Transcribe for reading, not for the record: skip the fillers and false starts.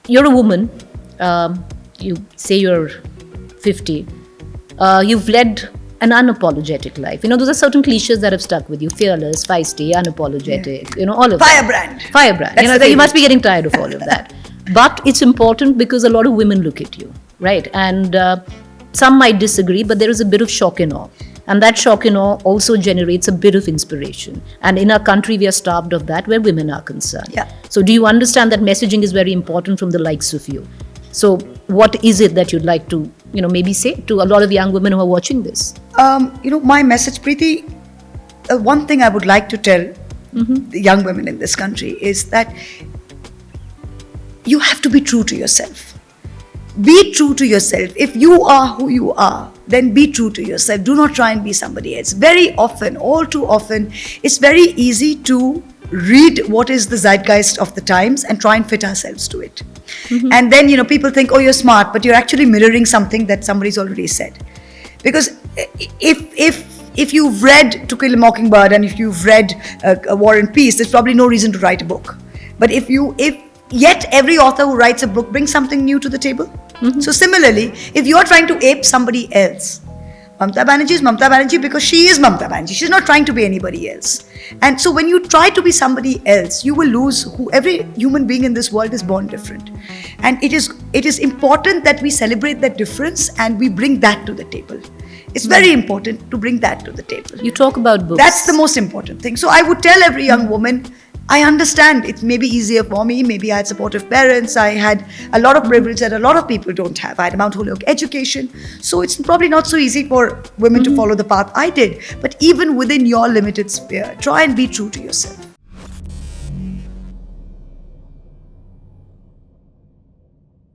you're a woman, you say you're 50, you've led an unapologetic life. Those are certain cliches that have stuck with you. Fearless, feisty, unapologetic, all of Firebrand. that. Firebrand. You must be getting tired of all of that. But it's important because a lot of women look at you, right? And some might disagree, but there is a bit of shock and awe. And that shock and awe also generates a bit of inspiration. And in our country, we are starved of that where women are concerned. Yeah. So do you understand that messaging is very important from the likes of you? So what is it that you'd like to, maybe say to a lot of young women who are watching this? My message, Preeti, one thing I would like to tell the young women in this country is that you have to be true to yourself. Be true to yourself. If you are who you are, then be true to yourself. Do not try and be somebody else. Very often, all too often, it's very easy to read what is the zeitgeist of the times and try and fit ourselves to it. And then, people think, oh, you're smart, but you're actually mirroring something that somebody's already said. Because if you've read To Kill a Mockingbird and if you've read A War and Peace, there's probably no reason to write a book. But yet every author who writes a book brings something new to the table. So similarly, if you're trying to ape somebody else, Mamata Banerjee is Mamata Banerjee because she is Mamata Banerjee. She's not trying to be anybody else. And so when you try to be somebody else, you will lose who every human being in this world is born different. And it is important that we celebrate that difference and we bring that to the table. It's very important to bring that to the table. You talk about books. That's the most important thing. So I would tell every young woman, I understand it may be easier for me. Maybe I had supportive parents. I had a lot of privilege that a lot of people don't have. I had a Mount Holyoke education. So it's probably not so easy for women to follow the path I did. But even within your limited sphere, try and be true to yourself.